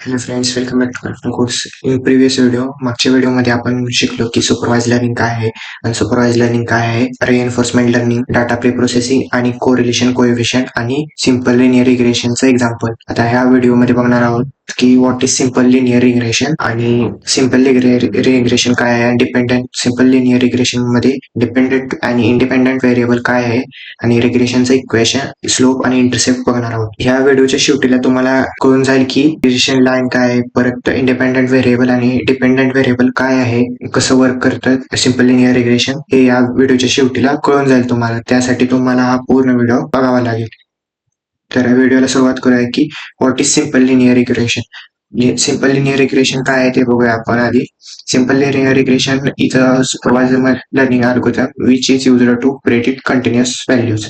Hello friends, welcome back to cartoon course. In previous video मागच्या व्हिडिओमध्ये आपण शिकलो की सुपरवाइज लर्निंग काय आहे, अनसुपरवाइज लर्निंग काय आहे, reinforcement learning, data pre processing आणि कोरिलेशन कोएफिशियंट आणि सिंपल लिनियर रिग्रेशनचं एक्झाम्पल. आता ह्या व्हिडिओमध्ये बघणार आहोत की what is simple linear regression आणि सिंपल रिग्रेशन काय आहे, डिपेंडंट सिंपल लिनियर रिग्रेशन मध्ये डिपेंडंट आणि इंडिपेंडंट व्हेरिएबल काय आहे आणि रिग्रेशनचं इक्वेशन, स्लोप आणि इंटरसेप्ट बघणार आहोत. ह्या व्हिडिओच्या शेवटीला तुम्हाला कळून जाईल की रिग्रेशन लाईन काय आहे, परत इंडिपेंडंट व्हेरिएबल आणि डिपेंडंट व्हेरिएबल काय आहे, कसं वर्क करतं सिंपल लिनियर रिग्रेशन, हे या व्हिडिओच्या शेवटीला कळून जाईल तुम्हाला. त्यासाठी तुम्हाला हा पूर्ण व्हिडिओ बघावा लागेल. तर व्हिडिओला सुरुवात करूया की what is simple linear regression. Simple linear regression काय आहे ते बघूया आपण आधी. Simple linear regression is a supervisor learning algorithm which is used to predict continuous values.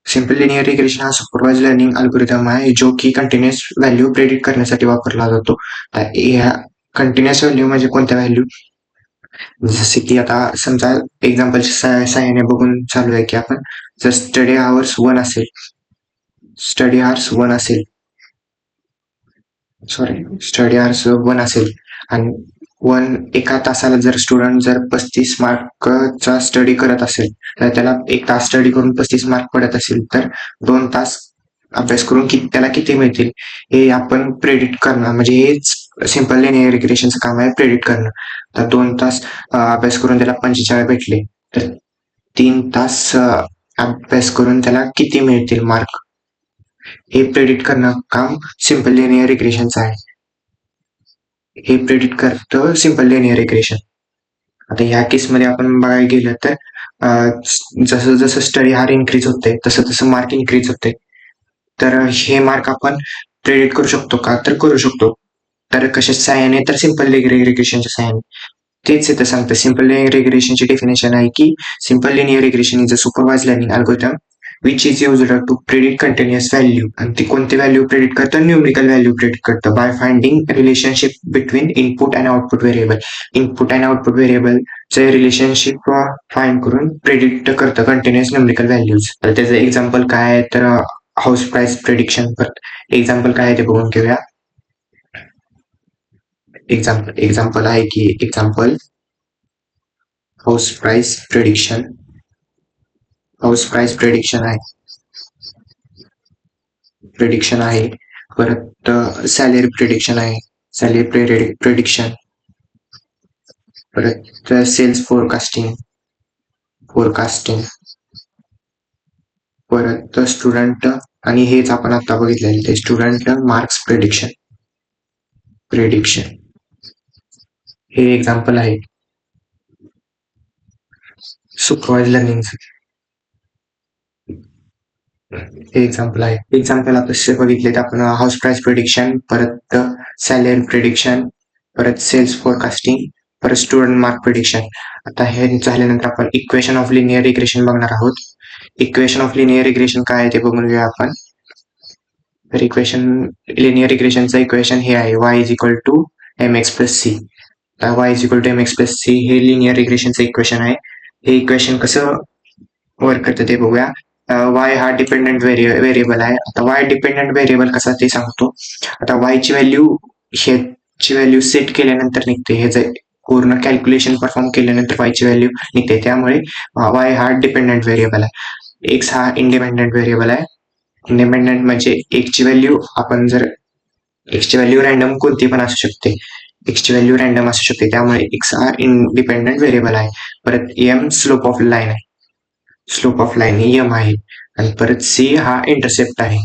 Simple linear regression हा सुपरवाइज लर्निंग अल्गोरिदम आहे जो की कंटिन्युअस व्हॅल्यू प्रेडिक्ट करण्यासाठी वापरला जातो. ह्या कंटिन्युअस व्हॅल्यू म्हणजे कोणत्या व्हॅल्यू, जसे की आता समजा एक्झाम्पलच्या सहाय्याने बघून चालू आहे की आपण जर स्टडी आवर्स वन असेल आणि एका तासाला जर स्टुडंट जर 35 मार्कचा स्टडी करत असेल तर त्याला एक तास स्टडी करून 35 मार्क पडत असेल तर 2 तास अभ्यास करून त्याला किती मिळतील हे आपण प्रेडिक्ट करणं, म्हणजे हेच सिंपल लिनियर रिग्रेशनचं काम आहे, प्रेडिक्ट करणं. तर 2 तास अभ्यास करून त्याला 45 भेटले तर 3 तास अभ्यास करून त्याला किती मिळतील मार्क, हे प्रेडिक्ट करणं काम सिंपल लिनियर रिग्रेशनचं आहे. हे प्रेडिक्ट करतं सिंपल लिनियर रिग्रेशन. आता ह्या केसमध्ये आपण बघायला गेलं तर जसं जसं स्टडी हार इन्क्रीज होते तसं तसं मार्क इन्क्रीज होते. तर हे मार्क आपण प्रेडिक्ट करू शकतो का, तर करू शकतो. तर कशाच्या सहाय्याने, तर सिंपल लिनियर रिग्रेशनच्या सहाय्याने. तेच इथं सांगतं. सिंपल लिनियर रिग्रेशनची डेफिनेशन आहे की simple linear regression is a supervise learning algorithm which is used to predict continuous value. आणि ती कोणती व्हॅल्यू प्रेडिक्ट करतं, न्यूमेरिकल व्हॅल्यू प्रेडिक्ट करतं by finding relationship between input and output variable. Input and output व्हेरिएबलचे relationship find करून predict करतं continuous numerical values. तर त्याचं एक्झाम्पल काय आहे, तर हाऊस प्राइस प्रेडिक्शन. एक्झाम्पल काय आहे ते बघून घेऊया. एक्झाम्पल आहे की हाऊस प्राइस प्रेडिक्शन आहे. परत सॅलरी प्रेडिक्शन, परत सेल्स फोरकास्टिंग, परत स्टुडंट, आणि हेच आपण आता बघितलेलं ते स्टुडंट मार्क्स प्रेडिक्शन. हे एक्झाम्पल आहे सुपरवाइज लर्निंगचं. हे एक्झाम्पल आहे. एक्झाम्पल आपण बघितले तर आपण हाऊस प्राइस प्रेडिक्शन, परत सॅलरी प्रेडिक्शन, परत सेल्स फोरकास्टिंग, परत स्टुडंट मार्क प्रेडिक्शन. आता हे झाल्यानंतर आपण इक्वेशन ऑफ लिनियर रिग्रेशन बघणार आहोत. इक्वेशन ऑफ लिनियर रिग्रेशन काय आहे ते बघून घेऊया आपण. तर लिनियर रिग्रेशनचं इक्वेशन हे आहे y is equal to mx plus C. y is equal to mx plus C हे लिनियर रिग्रेशनचं इक्वेशन आहे. हे इक्वेशन कसं वर्क करतं ते बघूया. y हा डिपेंडंट व्हेरिएबल आहे. आता y डिपेंडंट व्हेरिएबल कसा ते सांगतो. आता y ची व्हॅल्यू सेट केल्यानंतर निघते, हे जर पूर्ण कॅल्क्युलेशन परफॉर्म केल्यानंतर y ची व्हॅल्यू निघते. त्यामुळे y हा डिपेंडंट व्हेरिएबल आहे. x हा इंडिपेंडंट व्हेरिएबल आहे. इंडिपेंडंट म्हणजे x ची व्हॅल्यू रॅन्डम कोणती पण असू शकते. त्यामुळे x हा इंडिपेंडंट व्हेरिएबल आहे. परत m slope of line m आहे. आणि परत c हा इंटरसेप्ट आहे.